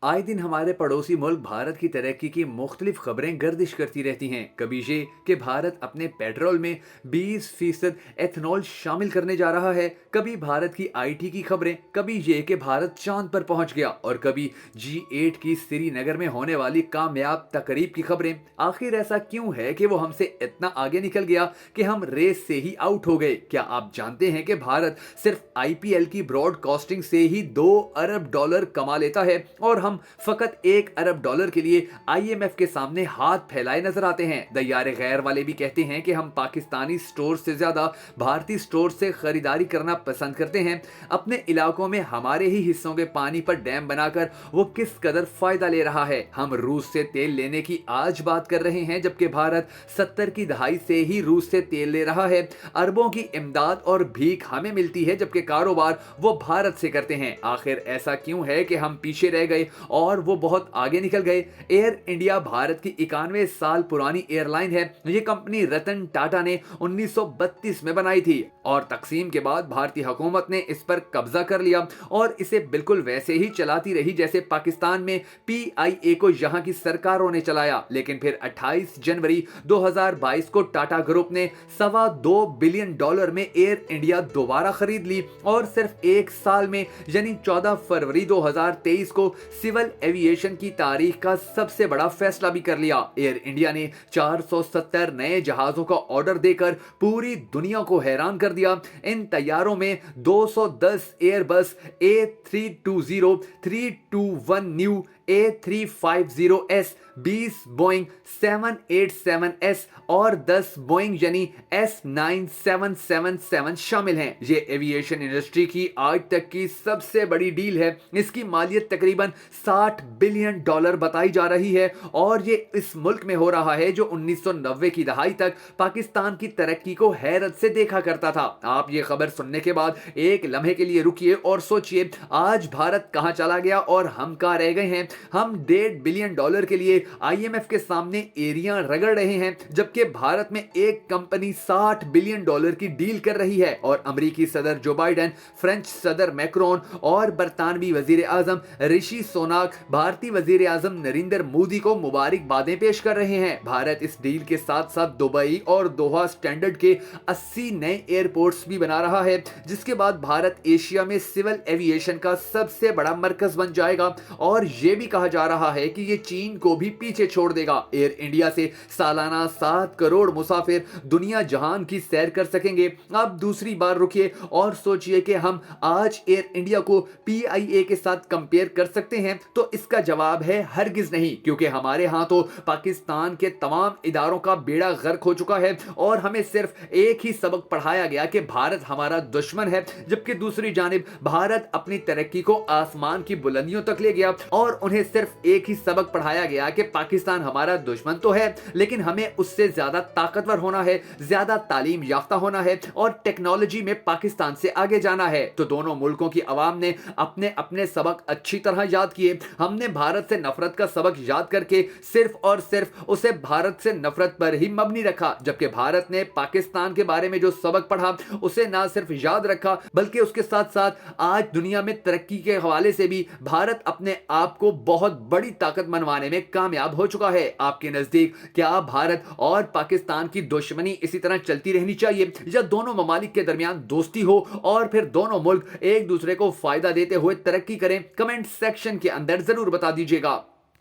آئے دن ہمارے پڑوسی ملک بھارت کی ترقی کی مختلف خبریں گردش کرتی رہتی ہیں۔ کبھی یہ کہ بھارت اپنے پیٹرول میں 20% ایتھنول شامل کرنے جا رہا ہے، کبھی بھارت کی آئی ٹی کی خبریں، کبھی یہ کہ بھارت چاند پر پہنچ گیا، اور کبھی G8 کی سری نگر میں ہونے والی کامیاب تقریب کی خبریں۔ آخر ایسا کیوں ہے کہ وہ ہم سے اتنا آگے نکل گیا کہ ہم ریس سے ہی آؤٹ ہو گئے؟ کیا آپ جانتے ہیں کہ بھارت صرف IPL کی براڈ کاسٹنگ سے ہی $2 ارب کما لیتا ہے، اور ہم فقط $1 ارب کے لیے IMF کے سامنے ہاتھ پھیلائے نظر آتے ہیں؟ دیار غیر والے بھی کہتے ہیں کہ ہم پاکستانی سٹور سے زیادہ بھارتی سٹور سے خریداری کرنا پسند کرتے ہیں۔ اپنے علاقوں میں ہمارے ہی حصوں کے پانی پر ڈیم بنا کر وہ کس قدر فائدہ لے رہا ہے۔ ہم روس سے تیل لینے کی آج بات کر رہے ہیں، جبکہ بھارت 70 کی دہائی سے ہی روس سے تیل لے رہا ہے۔ اربوں کی امداد اور بھیک ہمیں ملتی ہے، جبکہ کاروبار وہ بھارت سے کرتے ہیں۔ آخر ایسا کیوں ہے کہ ہم پیچھے رہ گئے اور وہ بہت آگے نکل گئے؟ ایئر انڈیا بھارت کی 91 سال پرانی ایئر لائن ہے۔ یہ کمپنی رتن ٹاٹا نے 1932 میں بنائی تھی، اور تقسیم کے بعد بھارتی حکومت نے اس پر قبضہ کر لیا اور اسے بالکل ویسے ہی چلاتی رہی جیسے پاکستان میں PIA کو یہاں کی سرکاروں نے چلایا۔ لیکن پھر 28 جنوری 2022 کو ٹاٹا گروپ نے $2.25 بلین میں ایئر انڈیا دوبارہ خرید لی، اور صرف ایک سال میں یعنی 14 فروری 2023 کو سول ایویشن کی تاریخ کا سب سے بڑا فیصلہ بھی کر لیا۔ ایئر انڈیا نے 470 نئے جہازوں کا آرڈر دے کر پوری دنیا کو حیران کر دیا۔ ان طیاروں میں 210 ایئر بس A320، 321 new A350S، 20 Boeing 787S اور 10 بوئنگ یعنی S9777 شامل ہیں۔ یہ ایویشن انڈسٹری کی آج تک کی سب سے بڑی ڈیل ہے۔ اس کی مالیت تقریباً $60 بلین بتائی جا رہی ہے، اور یہ اس ملک میں ہو رہا ہے جو 1990 کی دہائی تک پاکستان کی ترقی کو حیرت سے دیکھا کرتا تھا۔ آپ یہ خبر سننے کے بعد ایک لمحے کے لیے رکیے اور سوچئے، آج بھارت کہاں چلا گیا اور ہم کہاں رہ گئے ہیں؟ ہم $1.5 بلین کے لیے IMF کے سامنے ایریاں رگڑ رہے ہیں، جبکہ بھارت میں ایک کمپنی $60 بلین کی ڈیل کر رہی ہے، اور امریکی صدر جو بائیڈن، فرینچ صدر میکرون اور برطانوی وزیر اعظم رشی سوناک بھارتی وزیر اعظم نریندر مودی کو مبارکبادیں پیش کر رہے ہیں۔ بھارت اس ڈیل کے ساتھ ساتھ دبئی اور دوحہ اسٹینڈرڈ کے 80 نئے ایئرپورٹس بھی بنا رہا ہے، جس کے بعد بھارت ایشیا میں سول ایویشن کا سب سے بڑا مرکز بن جائے گا، اور یہ بھی کہا جا رہا ہے کہ یہ چین کو بھی پیچھے چھوڑ دے گا۔ ایئر انڈیا سے سالانہ 7 کروڑ مسافر دنیا جہان کی سیر کر سکیں گے۔ اب دوسری بار رکیے اور سوچئے کہ ہم آج ایئر انڈیا کو PIA کے ساتھ کمپیئر کر سکتے ہیں؟ تو اس کا جواب ہے ہرگز نہیں، کیونکہ ہمارے ہاں تو پاکستان کے تمام اداروں کا بیڑا غرق ہو چکا ہے، اور ہمیں صرف ایک ہی سبق پڑھایا گیا کہ بھارت ہمارا دشمن ہے، جبکہ دوسری جانب بھارت اپنی ترقی کو آسمان کی بلندیوں تک لے گیا، اور انہیں صرف ایک ہی سبق پڑھایا گیا کہ پاکستان ہمارا دشمن تو ہے، لیکن ہمیں اس سے زیادہ طاقتور ہونا ہے، زیادہ تعلیم یافتہ ہونا ہے، اور ٹیکنالوجی میں پاکستان سے آگے جانا ہے۔ تو دونوں ملکوں کی عوام نے اپنے اپنے سبق اچھی طرح یاد کیے۔ ہم نے بھارت سے نفرت کا سبق یاد کر کے صرف اور صرف اسے بھارت سے نفرت پر ہی مبنی رکھا، جبکہ بھارت نے پاکستان کے بارے میں جو سبق پڑھا اسے نہ صرف یاد رکھا، بلکہ اس کے ساتھ ساتھ آج دنیا میں ترقی کے حوالے سے بھی بھارت اپنے آپ کو بہت بڑی طاقت منوانے میں کامیاب ہو چکا ہے۔ آپ کے نزدیک کیا بھارت اور پاکستان کی دشمنی اسی طرح چلتی رہنی چاہیے، یا دونوں ممالک کے درمیان دوستی ہو اور پھر دونوں ملک ایک دوسرے کو فائدہ دیتے ہوئے ترقی کریں؟ کمنٹ سیکشن کے اندر ضرور بتا دیجیے گا۔